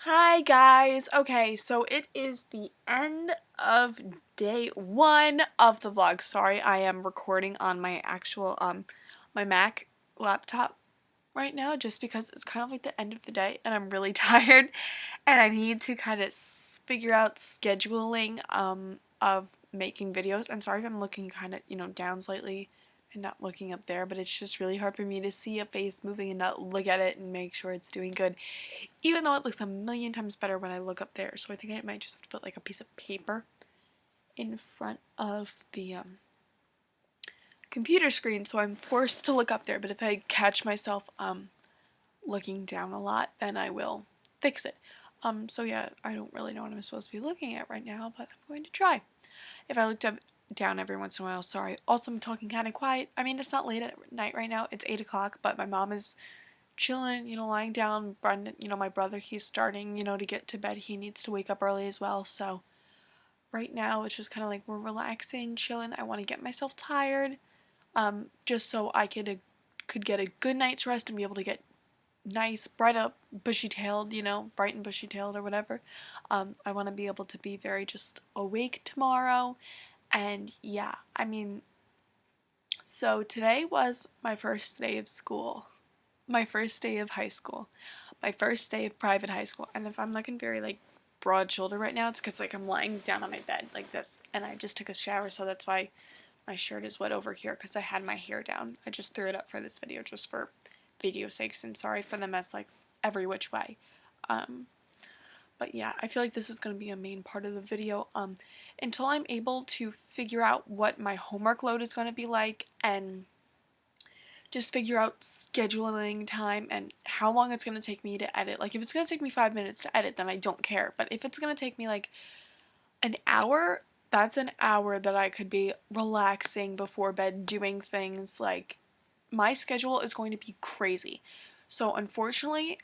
Hi guys. Okay, so it is the end of day 1 of the vlog. Sorry, I am recording on my actual my Mac laptop right now just because it's kind of like the end of the day and I'm really tired and I need to kind of figure out scheduling of making videos. And sorry if I'm looking kind of, down slightly and not looking up there, but it's just really hard for me to see a face moving and not look at it and make sure it's doing good, even though it looks a million times better when I look up there. So I think I might just have to put like a piece of paper in front of the computer screen so I'm forced to look up there. But if I catch myself looking down a lot, then I will fix it. So yeah, I don't really know what I'm supposed to be looking at right now, but I'm going to try. If I looked up down every once in a while, sorry. Also, I'm talking kind of quiet. I mean, it's not late at night right now. It's 8 o'clock, but my mom is chilling, lying down. Brendan, my brother, he's starting, to get to bed. He needs to wake up early as well. So right now it's just kind of like we're relaxing, chilling. I want to get myself tired, just so I could get a good night's rest and be able to get nice, bright up, bushy-tailed, bright and bushy-tailed or whatever. I want to be able to be very just awake tomorrow. And yeah, I mean, so today was my first day of school. My first day of high school, my first day of private high school. And if I'm looking very like broad shoulder right now, it's because like I'm lying down on my bed like this and I just took a shower, so that's why my shirt is wet over here, because I had my hair down. I just threw it up for this video just for video sakes, and sorry for the mess like every which way. But yeah, I feel like this is going to be a main part of the video until I'm able to figure out what my homework load is going to be like and just figure out scheduling time and how long it's going to take me to edit. Like, if it's going to take me 5 minutes to edit, then I don't care. But if it's going to take me like an hour, that's an hour that I could be relaxing before bed doing things. Like, my schedule is going to be crazy. So unfortunately,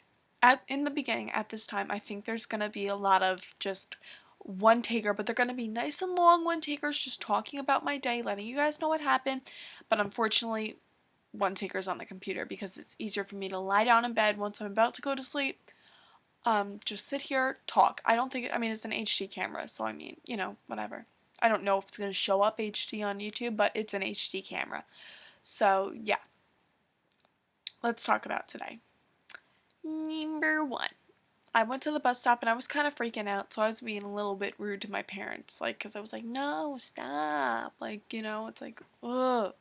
in the beginning at this time, I think there's going to be a lot of just one taker, but they're going to be nice and long one takers, just talking about my day, letting you guys know what happened. But unfortunately, one takers on the computer because it's easier for me to lie down in bed once I'm about to go to sleep. Just sit here, talk. I don't think, I mean, it's an HD camera, so I mean, whatever. I don't know if it's going to show up HD on YouTube, but it's an HD camera. So, yeah. Let's talk about today. Number 1. I went to the bus stop and I was kind of freaking out, so I was being a little bit rude to my parents, like, because I was like, no, stop. Like, it's like, ugh.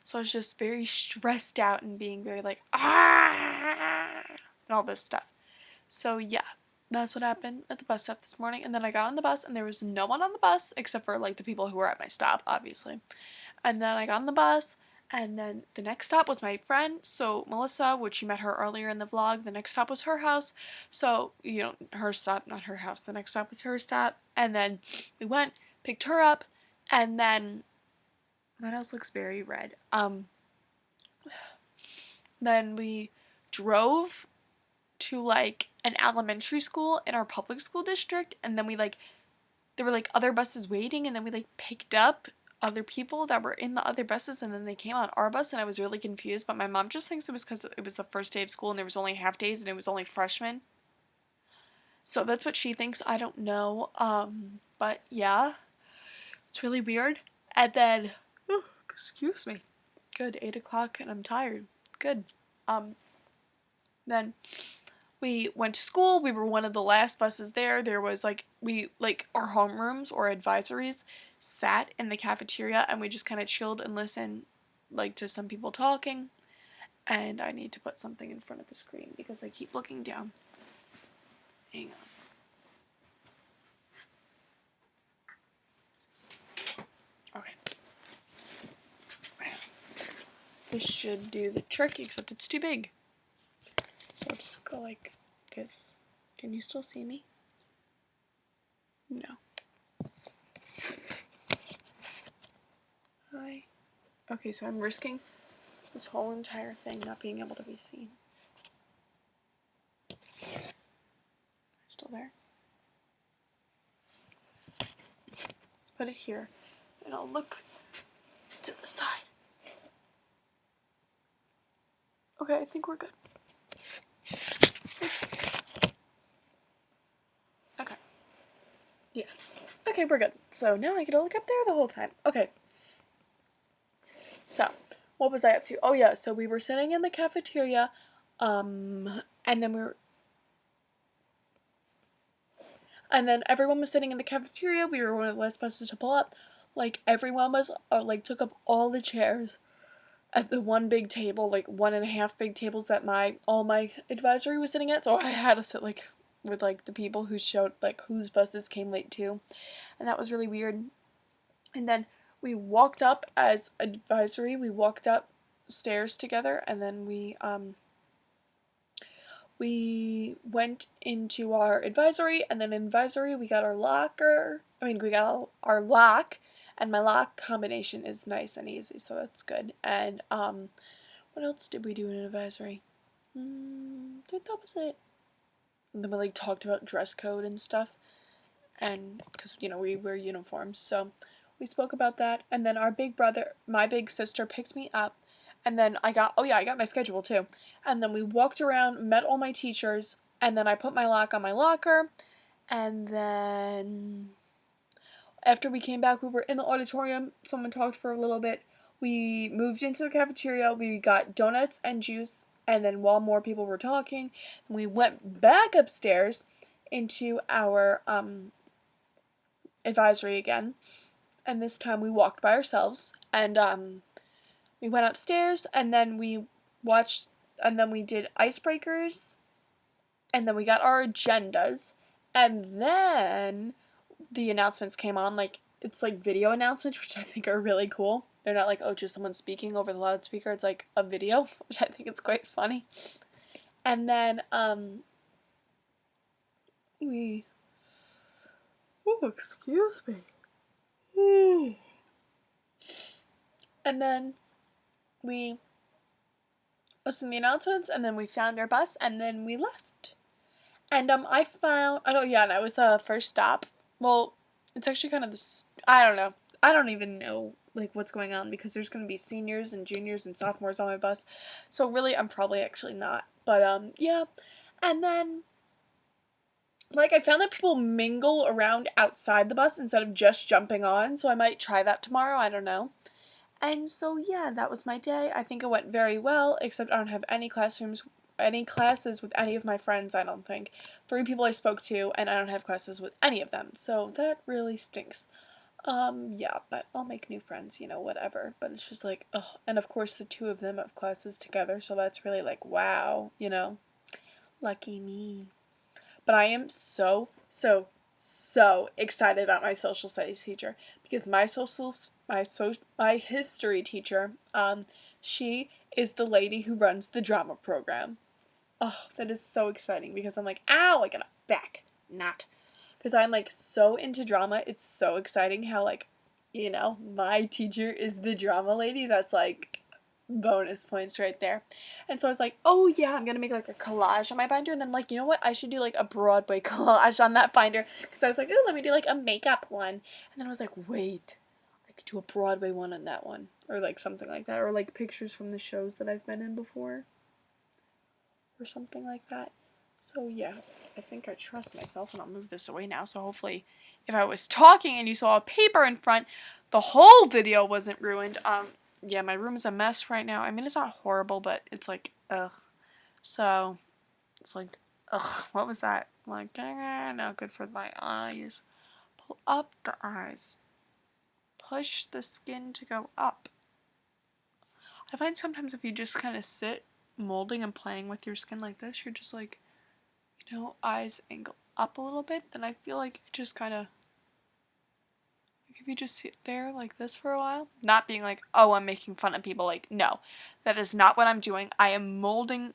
So I was just very stressed out and being very like, ah, and all this stuff. So yeah, that's what happened at the bus stop this morning. And then I got on the bus and there was no one on the bus except for like the people who were at my stop, obviously. And then I got on the bus and then the next stop was my friend, so Melissa, which you met her earlier in the vlog. The next stop was her house. So, her stop, not her house. The next stop was her stop. And then we went, picked her up, and then my nose looks very red. Then we drove to like an elementary school in our public school district, and then there were like other buses waiting, and then we like picked up other people that were in the other buses, and then they came on our bus, and I was really confused, but my mom just thinks it was because it was the first day of school and there was only half days and it was only freshmen. So that's what she thinks. I don't know. But yeah, it's really weird. And then, excuse me. Good, 8 o'clock and I'm tired. Good. Then we went to school. We were one of the last buses there. There was our homerooms or advisories sat in the cafeteria, and we just kind of chilled and listened like to some people talking. And I need to put something in front of the screen because I keep looking down. Hang on. Okay. This should do the trick, except it's too big. So I'll just go like this. Can you still see me? No. Hi. Okay, so I'm risking this whole entire thing not being able to be seen. Still there? Let's put it here, and I'll look to the side. Okay, I think we're good. Oops. Okay, we're good. So now I get to look up there the whole time. Okay. So, what was I up to? Oh yeah, so we were sitting in the cafeteria, and then everyone was sitting in the cafeteria. We were one of the last buses to pull up. Like, everyone was, like, took up all the chairs at the one big table, like, 1.5 big tables that all my advisory was sitting at. So I had to sit, like, with, like, the people who showed, like, whose buses came late too. And that was really weird. And then we walked up as advisory. We walked up stairs together, and then we went into our advisory, and then in advisory we got our locker. We got our lock, and my lock combination is nice and easy, so that's good. And what else did we do in advisory? I think that was it. And then we like talked about dress code and stuff, and because we wear uniforms, so we spoke about that. And then my big sister picked me up, and then I got my schedule too. And then we walked around, met all my teachers, and then I put my lock on my locker. And then after we came back, we were in the auditorium. Someone talked for a little bit. We moved into the cafeteria. We got donuts and juice. And then while more people were talking, we went back upstairs into our advisory again. And this time we walked by ourselves. And we went upstairs, and then we did icebreakers, and then we got our agendas, and then the announcements came on. Like, it's like video announcements, which I think are really cool. They're not like, oh, just someone speaking over the loudspeaker. It's like a video, which I think is quite funny. And then excuse me. And then we listened to the announcements, and then we found our bus, and then we left. And I found, and that was the first stop. Well, it's actually kind of this, I don't know. I don't even know, like, what's going on, because there's going to be seniors and juniors and sophomores on my bus. So really, I'm probably actually not. But, yeah. And then, like, I found that people mingle around outside the bus instead of just jumping on. So I might try that tomorrow. I don't know. And so, yeah, that was my day. I think it went very well, except I don't have any classes with any of my friends, I don't think. 3 people I spoke to, and I don't have classes with any of them. So that really stinks. Yeah, but I'll make new friends, whatever. But it's just like, ugh. And of course the 2 of them have classes together, so that's really like, wow, lucky me. But I am so, so, so excited about my social studies teacher, because my history teacher, she is the lady who runs the drama program. Oh, that is so exciting, because I'm like, ow, I got a back knot. Because I'm like so into drama. It's so exciting how like, my teacher is the drama lady. That's like bonus points right there. And so I was like, oh yeah, I'm gonna make like a collage on my binder. And then I'm like, you know what, I should do like a Broadway collage on that binder, because I was like, oh, let me do like a makeup one. And then I was like, wait, I could do a Broadway one on that one, or like something like that, or like pictures from the shows that I've been in before, or something like that. So yeah, I think I trust myself, and I'll move this away now, so hopefully if I was talking and you saw a paper in front, the whole video wasn't ruined. Yeah, my room is a mess right now. I mean, it's not horrible, but it's like, ugh. So, it's like, ugh, what was that? Like, not good for my eyes. Pull up the eyes. Push the skin to go up. I find sometimes if you just kind of sit molding and playing with your skin like this, you're just like, eyes angle up a little bit, then I feel like it just kind of, if you just sit there like this for a while, not being like, oh, I'm making fun of people, like, no, that is not what I'm doing. I am molding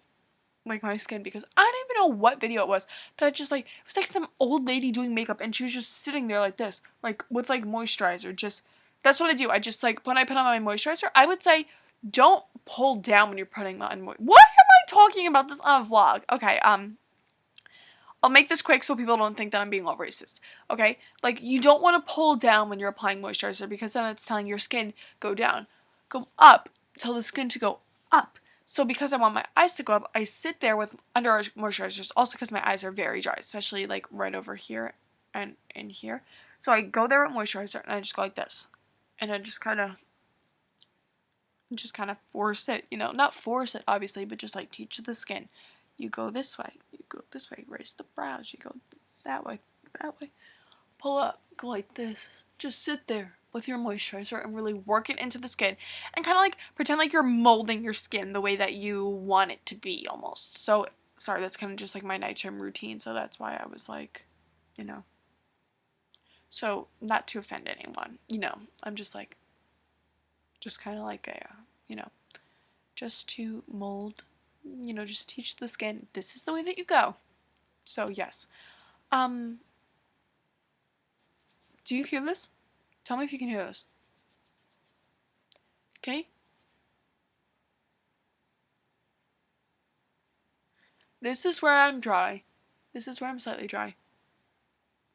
like my skin, because I don't even know what video it was, but it was like some old lady doing makeup, and she was just sitting there like this, like with like moisturizer. Just, that's what I do. I just, like, when I put on my moisturizer, I would say don't pull down when you're putting on what am I talking about this on a vlog? Okay, I'll make this quick so people don't think that I'm being all racist, okay? Like, you don't want to pull down when you're applying moisturizer, because then it's telling your skin, go down. Go up. Tell the skin to go up. So because I want my eyes to go up, I sit there with under moisturizers, also because my eyes are very dry, especially like right over here and in here. So I go there with moisturizer and I just go like this. And I just kind of force it, not force it obviously, but just like teach the skin. You go this way, raise the brows, you go that way, pull up, go like this. Just sit there with your moisturizer and really work it into the skin and kind of like pretend like you're molding your skin the way that you want it to be almost. So, sorry, that's kind of just like my nighttime routine, so that's why I was like, so not to offend anyone, I'm just like, just kind of like a, just to mold, just teach the skin, this is the way that you go. So, yes. Do you hear this? Tell me if you can hear this. Okay? This is where I'm dry. This is where I'm slightly dry.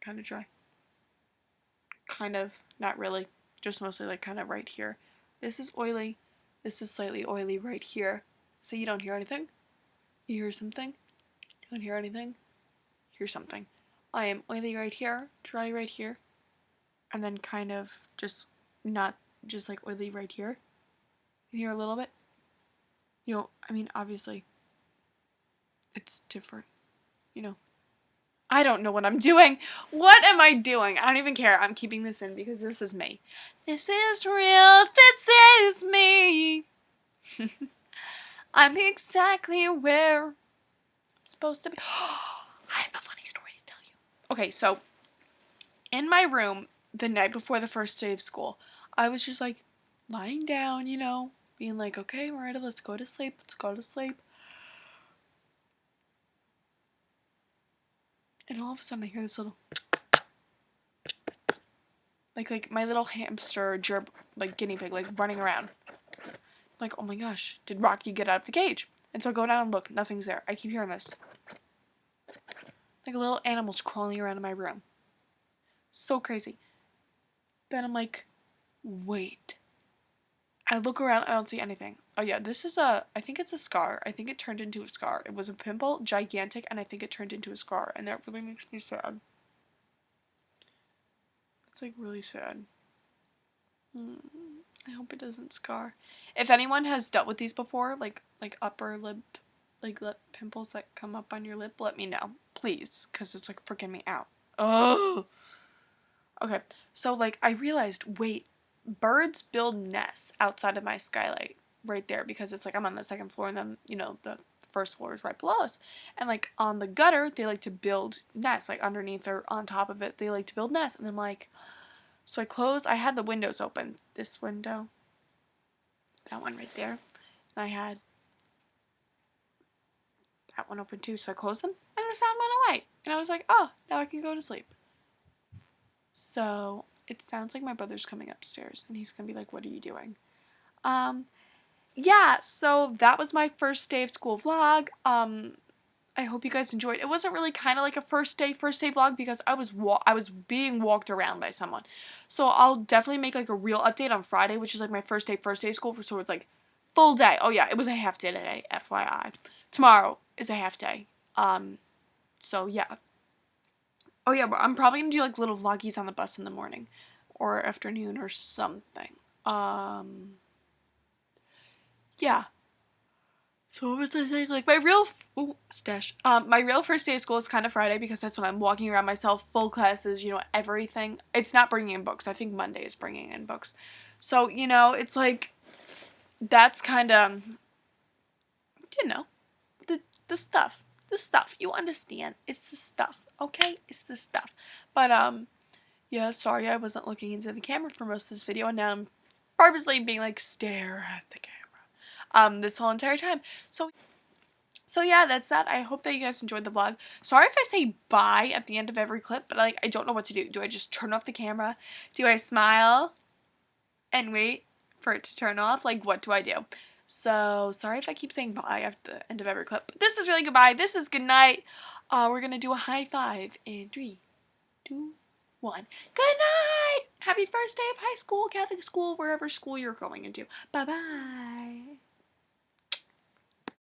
Kind of dry. Kind of, not really. Just mostly like kind of right here. This is oily. This is slightly oily right here. So you don't hear anything? You hear something? You don't hear anything? Hear something. I am oily right here, dry right here, and then kind of just not just like oily right here. You hear a little bit? I mean, obviously, it's different, I don't know what I'm doing. What am I doing? I don't even care. I'm keeping this in because this is me. This is real. This is me. I'm exactly where I'm supposed to be. I have a funny story to tell you. Okay, so in my room the night before the first day of school, I was just like lying down, being like, okay, Miranda, let's go to sleep. Let's go to sleep. And all of a sudden I hear this little like my little hamster gerb, like guinea pig, like running around. Like, oh my gosh, did Rocky get out of the cage? And so I go down and look, nothing's there. I keep hearing this. Like little animals crawling around in my room. So crazy. Then I'm like, wait. I look around, I don't see anything. Oh yeah, this is I think it's a scar. I think it turned into a scar. It was a pimple, gigantic, and I think it turned into a scar. And that really makes me sad. It's like really sad. I hope it doesn't scar. If anyone has dealt with these before, like upper lip, like lip pimples that come up on your lip, let me know, please, because it's like freaking me out. Oh. Okay, so like I realized, wait, birds build nests outside of my skylight right there because it's like I'm on the second floor and then the first floor is right below us, and like on the gutter they like to build nests, like underneath or on top of it they like to build nests. And I'm like, so I had the windows open, this window, that one right there, and I had that one open too, so I closed them and the sound went away and I was like, oh, now I can go to sleep. So it sounds like my brother's coming upstairs and he's gonna be like, what are you doing? Yeah, so that was my first day of school vlog. I hope you guys enjoyed. It wasn't really kind of like a first day vlog because I was being walked around by someone. So I'll definitely make like a real update on Friday, which is like my first day of school, so it's like full day. Oh yeah, it was a half day today, FYI. Tomorrow is a half day. So yeah. Oh yeah, but I'm probably gonna do like little vloggies on the bus in the morning or afternoon or something. Yeah. So what was I saying? Like my real my real first day of school is kind of Friday because that's when I'm walking around myself, full classes, everything. It's not bringing in books. I think Monday is bringing in books. So, it's like that's kind of the stuff. The stuff. You understand. It's the stuff. Okay? It's the stuff. But yeah, sorry I wasn't looking into the camera for most of this video and now I'm purposely being like stare at the camera this whole entire time. So yeah, that's that. I hope that you guys enjoyed the vlog. Sorry if I say bye at the end of every clip, but like I don't know what to do. Do I just turn off the camera? Do I smile and wait for it to turn off? Like what do I do? So sorry if I keep saying bye at the end of every clip. But this is really goodbye. This is good night. We're gonna do a high five in 3, 2, 1. Good night! Happy first day of high school, Catholic school, wherever school you're going into. Bye-bye.